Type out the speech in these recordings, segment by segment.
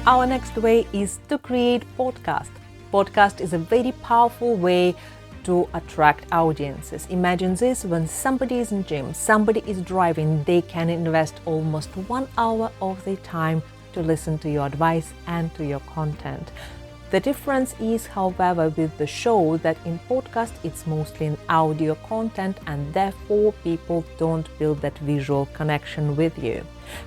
Our next way is to create podcast. Podcast is a very powerful way to attract audiences. Imagine this: when somebody is in gym, somebody is driving, they can invest almost 1 hour of their time to listen to your advice and to your content. The difference is, however, with the show that in podcast it's mostly an audio content and therefore people don't build that visual connection with you.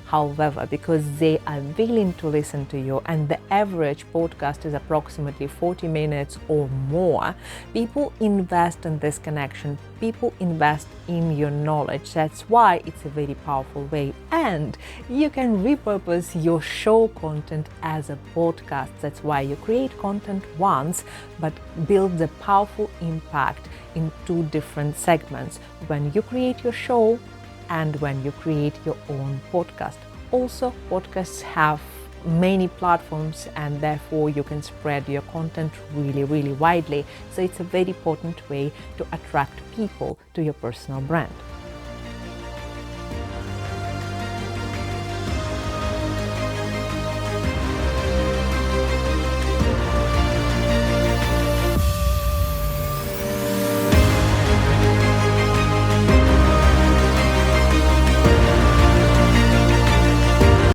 However, because they are willing to listen to you and the average podcast is approximately 40 minutes or more, people invest in this connection, people invest in your knowledge. That's why it's a very powerful way. And you can repurpose your show content as a podcast. That's why you create content once, but build the powerful impact in 2 different segments: when you create your show and when you create your own podcast. Also, podcasts have many platforms and therefore you can spread your content really widely. So it's a very important way to attract people to your personal brand.